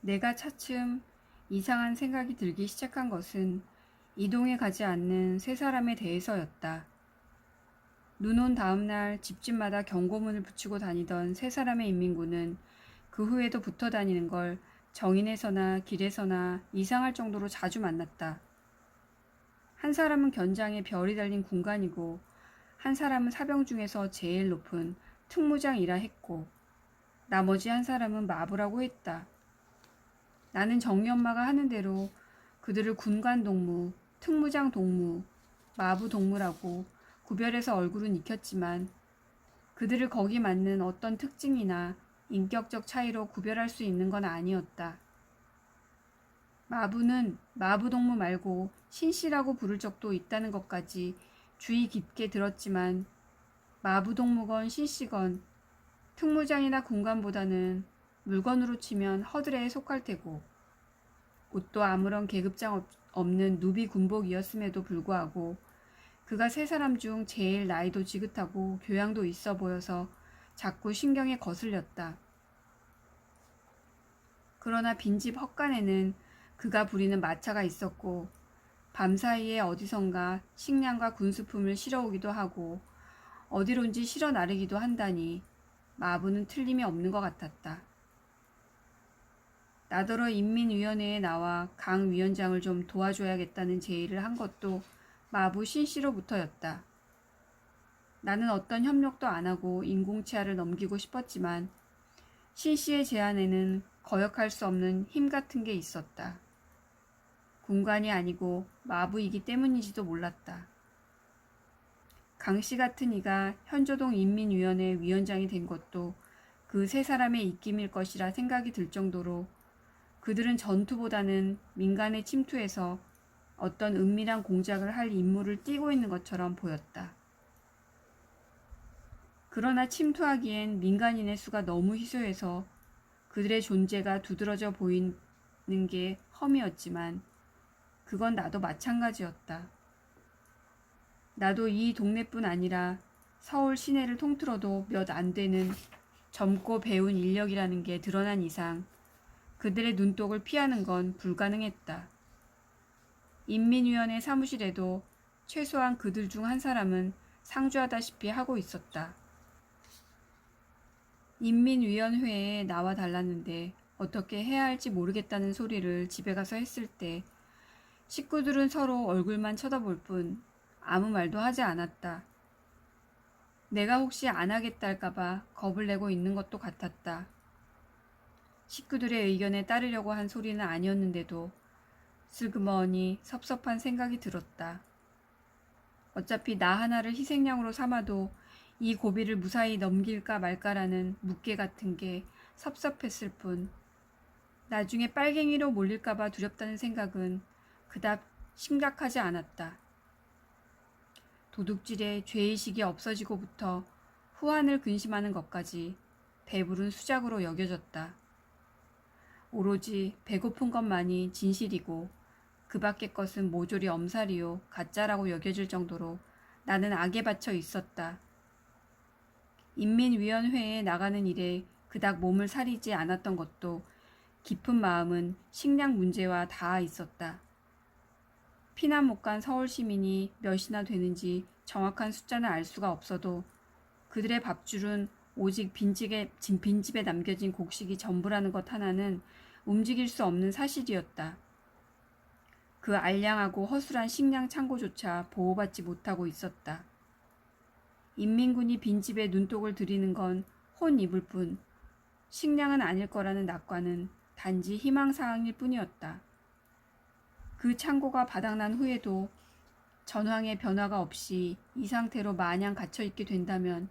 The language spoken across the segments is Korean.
내가 차츰 이상한 생각이 들기 시작한 것은 이동해 가지 않는 세 사람에 대해서였다. 눈 온 다음 날 집집마다 경고문을 붙이고 다니던 세 사람의 인민군은 그 후에도 붙어 다니는 걸 정인에서나 길에서나 이상할 정도로 자주 만났다. 한 사람은 견장에 별이 달린 군관이고 한 사람은 사병 중에서 제일 높은 특무장이라 했고 나머지 한 사람은 마부라고 했다. 나는 정희 엄마가 하는 대로 그들을 군관 동무, 특무장 동무, 마부 동무라고 구별해서 얼굴은 익혔지만 그들을 거기 맞는 어떤 특징이나 인격적 차이로 구별할 수 있는 건 아니었다. 마부는 마부 동무 말고 신씨라고 부를 적도 있다는 것까지 주의 깊게 들었지만 마부 동무건 신씨건 특무장이나 군관보다는 물건으로 치면 허드레에 속할 테고 옷도 아무런 계급장 없는 누비 군복이었음에도 불구하고 그가 세 사람 중 제일 나이도 지긋하고 교양도 있어 보여서 자꾸 신경에 거슬렸다. 그러나 빈집 헛간에는 그가 부리는 마차가 있었고 밤사이에 어디선가 식량과 군수품을 실어오기도 하고 어디론지 실어 나르기도 한다니 마부는 틀림이 없는 것 같았다. 나더러 인민위원회에 나와 강 위원장을 좀 도와줘야겠다는 제의를 한 것도 마부 신씨로부터였다. 나는 어떤 협력도 안 하고 인공치하를 넘기고 싶었지만 신씨의 제안에는 거역할 수 없는 힘 같은 게 있었다. 군관이 아니고 마부이기 때문인지도 몰랐다. 강씨 같은 이가 현조동 인민위원회 위원장이 된 것도 그 세 사람의 입김일 것이라 생각이 들 정도로 그들은 전투보다는 민간에 침투해서 어떤 은밀한 공작을 할 임무를 띠고 있는 것처럼 보였다. 그러나 침투하기엔 민간인의 수가 너무 희소해서 그들의 존재가 두드러져 보이는 게 험이었지만 그건 나도 마찬가지였다. 나도 이 동네뿐 아니라 서울 시내를 통틀어도 몇 안 되는 젊고 배운 인력이라는 게 드러난 이상 그들의 눈독을 피하는 건 불가능했다. 인민위원회 사무실에도 최소한 그들 중 한 사람은 상주하다시피 하고 있었다. 인민위원회에 나와 달랐는데 어떻게 해야 할지 모르겠다는 소리를 집에 가서 했을 때 식구들은 서로 얼굴만 쳐다볼 뿐 아무 말도 하지 않았다. 내가 혹시 안 하겠다 할까봐 겁을 내고 있는 것도 같았다. 식구들의 의견에 따르려고 한 소리는 아니었는데도 슬그머니 섭섭한 생각이 들었다. 어차피 나 하나를 희생양으로 삼아도 이 고비를 무사히 넘길까 말까라는 묵계 같은 게 섭섭했을 뿐 나중에 빨갱이로 몰릴까봐 두렵다는 생각은 그닥 심각하지 않았다. 도둑질에 죄의식이 없어지고부터 후환을 근심하는 것까지 배부른 수작으로 여겨졌다. 오로지 배고픈 것만이 진실이고 그 밖의 것은 모조리 엄살이요 가짜라고 여겨질 정도로 나는 악에 받쳐 있었다. 인민위원회에 나가는 일에 그닥 몸을 사리지 않았던 것도 깊은 마음은 식량 문제와 닿아 있었다. 피난 못 간 서울 시민이 몇이나 되는지 정확한 숫자는 알 수가 없어도 그들의 밥줄은 오직 빈집에 남겨진 곡식이 전부라는 것 하나는 움직일 수 없는 사실이었다. 그 알량하고 허술한 식량 창고조차 보호받지 못하고 있었다. 인민군이 빈집에 눈독을 들이는 건 혼 입을 뿐 식량은 아닐 거라는 낙관은 단지 희망사항일 뿐이었다. 그 창고가 바닥난 후에도 전황의 변화가 없이 이 상태로 마냥 갇혀있게 된다면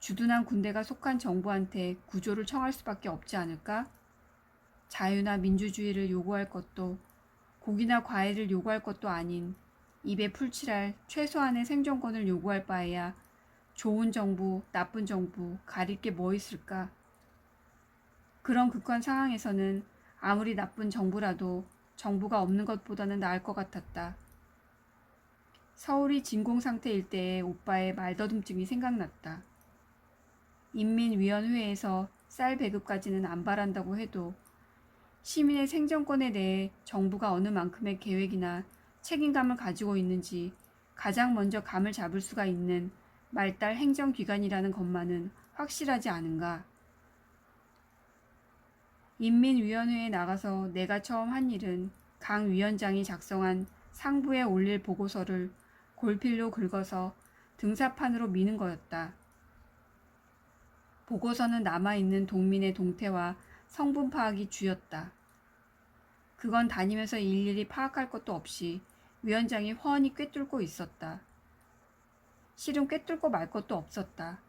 주둔한 군대가 속한 정부한테 구조를 청할 수밖에 없지 않을까? 자유나 민주주의를 요구할 것도 고기나 과일을 요구할 것도 아닌 입에 풀칠할 최소한의 생존권을 요구할 바에야 좋은 정부, 나쁜 정부, 가릴 게 뭐 있을까? 그런 극한 상황에서는 아무리 나쁜 정부라도 정부가 없는 것보다는 나을 것 같았다. 서울이 진공 상태일 때의 오빠의 말더듬증이 생각났다. 인민위원회에서 쌀 배급까지는 안 바란다고 해도 시민의 생존권에 대해 정부가 어느 만큼의 계획이나 책임감을 가지고 있는지 가장 먼저 감을 잡을 수가 있는 말달 행정기관이라는 것만은 확실하지 않은가. 인민위원회에 나가서 내가 처음 한 일은 강 위원장이 작성한 상부에 올릴 보고서를 골필로 긁어서 등사판으로 미는 거였다. 보고서는 남아있는 동민의 동태와 성분 파악이 주였다. 그건 다니면서 일일이 파악할 것도 없이 위원장이 훤히 꿰뚫고 있었다. 실은 꿰뚫고 말 것도 없었다.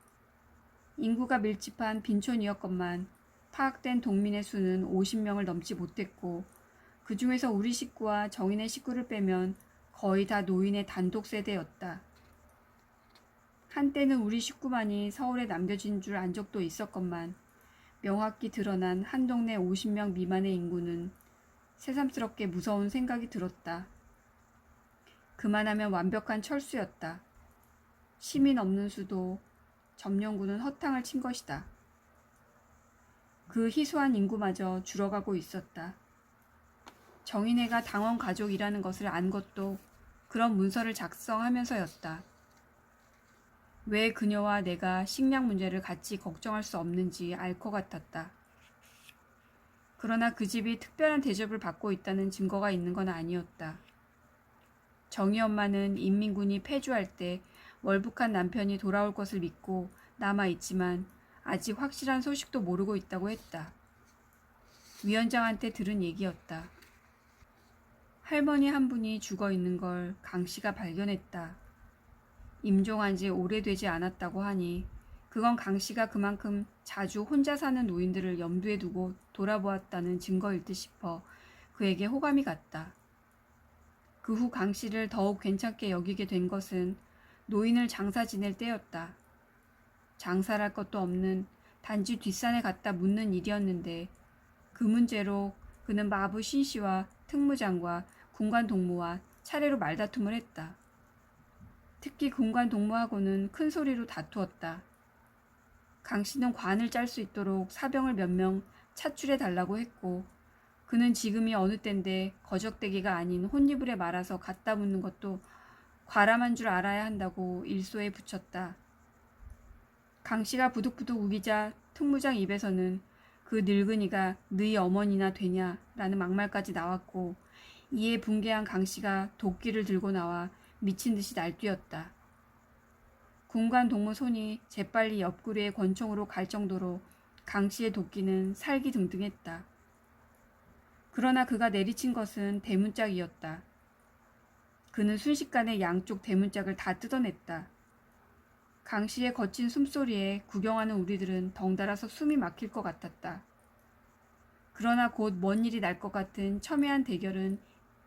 인구가 밀집한 빈촌이었건만 파악된 동민의 수는 50명을 넘지 못했고 그 중에서 우리 식구와 정인의 식구를 빼면 거의 다 노인의 단독 세대였다. 한때는 우리 식구만이 서울에 남겨진 줄 안 적도 있었건만 명확히 드러난 한 동네 50명 미만의 인구는 새삼스럽게 무서운 생각이 들었다. 그만하면 완벽한 철수였다. 시민 없는 수도 점령군은 허탕을 친 것이다. 그 희소한 인구마저 줄어가고 있었다. 정인애가 당원 가족이라는 것을 안 것도 그런 문서를 작성하면서였다. 왜 그녀와 내가 식량 문제를 같이 걱정할 수 없는지 알 것 같았다. 그러나 그 집이 특별한 대접을 받고 있다는 증거가 있는 건 아니었다. 정희 엄마는 인민군이 패주할 때 월북한 남편이 돌아올 것을 믿고 남아있지만 아직 확실한 소식도 모르고 있다고 했다. 위원장한테 들은 얘기였다. 할머니 한 분이 죽어 있는 걸 강 씨가 발견했다. 임종한 지 오래되지 않았다고 하니 그건 강 씨가 그만큼 자주 혼자 사는 노인들을 염두에 두고 돌아보았다는 증거일 듯 싶어 그에게 호감이 갔다. 그 후 강 씨를 더욱 괜찮게 여기게 된 것은 노인을 장사 지낼 때였다. 장사랄 것도 없는 단지 뒷산에 갔다 묻는 일이었는데 그 문제로 그는 마부 신씨와 특무장과 군관 동무와 차례로 말다툼을 했다. 특히 군관 동무하고는 큰 소리로 다투었다. 강 씨는 관을 짤 수 있도록 사병을 몇 명 차출해 달라고 했고 그는 지금이 어느 때인데 거적대기가 아닌 혼이불에 말아서 갖다 묻는 것도 과람한 줄 알아야 한다고 일소에 붙였다. 강 씨가 부득부득 우기자 특무장 입에서는 그 늙은이가 너희 어머니나 되냐라는 막말까지 나왔고 이에 붕괴한 강 씨가 도끼를 들고 나와 미친 듯이 날뛰었다. 군관 동무 손이 재빨리 옆구리에 권총으로 갈 정도로 강 씨의 도끼는 살기등등했다. 그러나 그가 내리친 것은 대문짝이었다. 그는 순식간에 양쪽 대문짝을 다 뜯어냈다. 강 씨의 거친 숨소리에 구경하는 우리들은 덩달아서 숨이 막힐 것 같았다. 그러나 곧 뭔 일이 날 것 같은 첨예한 대결은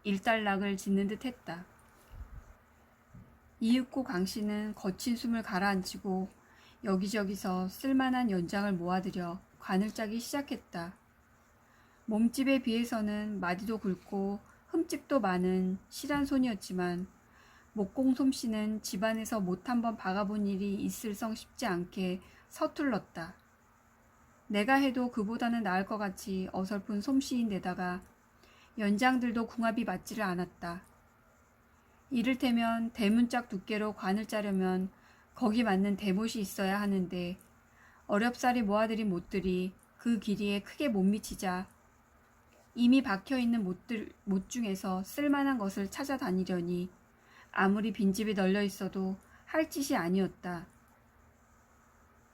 일단락을 짓는 듯 했다. 이윽고 강 씨는 거친 숨을 가라앉히고 여기저기서 쓸만한 연장을 모아들여 관을 짜기 시작했다. 몸집에 비해서는 마디도 굵고 흠집도 많은 실한 손이었지만 목공 솜씨는 집안에서 못 한번 박아본 일이 있을성 싶지 않게 서툴렀다. 내가 해도 그보다는 나을 것 같이 어설픈 솜씨인데다가 연장들도 궁합이 맞지를 않았다. 이를테면 대문짝 두께로 관을 짜려면 거기 맞는 대못이 있어야 하는데 어렵사리 모아들인 못들이 그 길이에 크게 못 미치자 이미 박혀있는 못 중에서 쓸만한 것을 찾아다니려니 아무리 빈집이 널려 있어도 할 짓이 아니었다.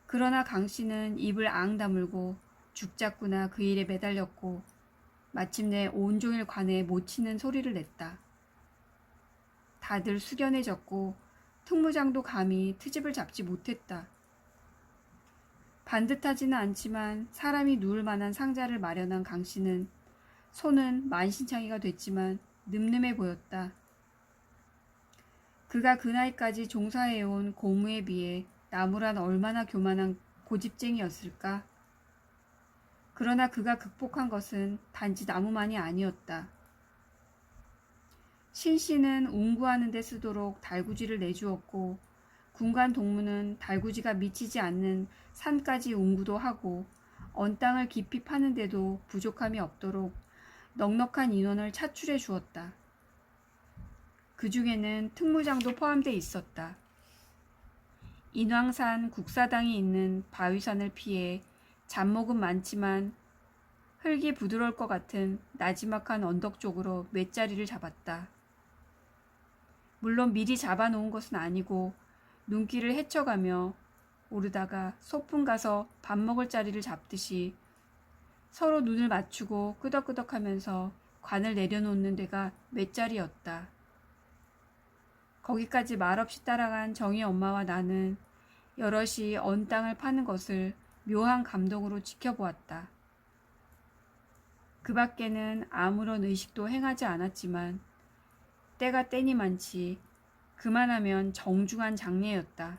그러나 강 씨는 입을 앙 다물고 죽자꾸나 그 일에 매달렸고 마침내 온종일 관에 못 치는 소리를 냈다. 다들 숙연해졌고 특무장도 감히 트집을 잡지 못했다. 반듯하지는 않지만 사람이 누울 만한 상자를 마련한 강 씨는 손은 만신창이가 됐지만 늠름해 보였다. 그가 그 나이까지 종사해온 고무에 비해 나무란 얼마나 교만한 고집쟁이였을까? 그러나 그가 극복한 것은 단지 나무만이 아니었다. 신씨는 운구하는 데 쓰도록 달구지를 내주었고 군관 동무는 달구지가 미치지 않는 산까지 운구도 하고 언 땅을 깊이 파는데도 부족함이 없도록 넉넉한 인원을 차출해 주었다. 그 중에는 특무장도 포함돼 있었다. 인왕산 국사당이 있는 바위산을 피해 잡목은 많지만 흙이 부드러울 것 같은 나지막한 언덕 쪽으로 몇 자리를 잡았다. 물론 미리 잡아놓은 것은 아니고 눈길을 헤쳐가며 오르다가 소풍 가서 밥 먹을 자리를 잡듯이 서로 눈을 맞추고 끄덕끄덕하면서 관을 내려놓는 데가 몇 자리였다. 거기까지 말없이 따라간 정희 엄마와 나는 여럿이 언 땅을 파는 것을 묘한 감동으로 지켜보았다. 그 밖에는 아무런 의식도 행하지 않았지만 때가 때니만치 그만하면 정중한 장례였다.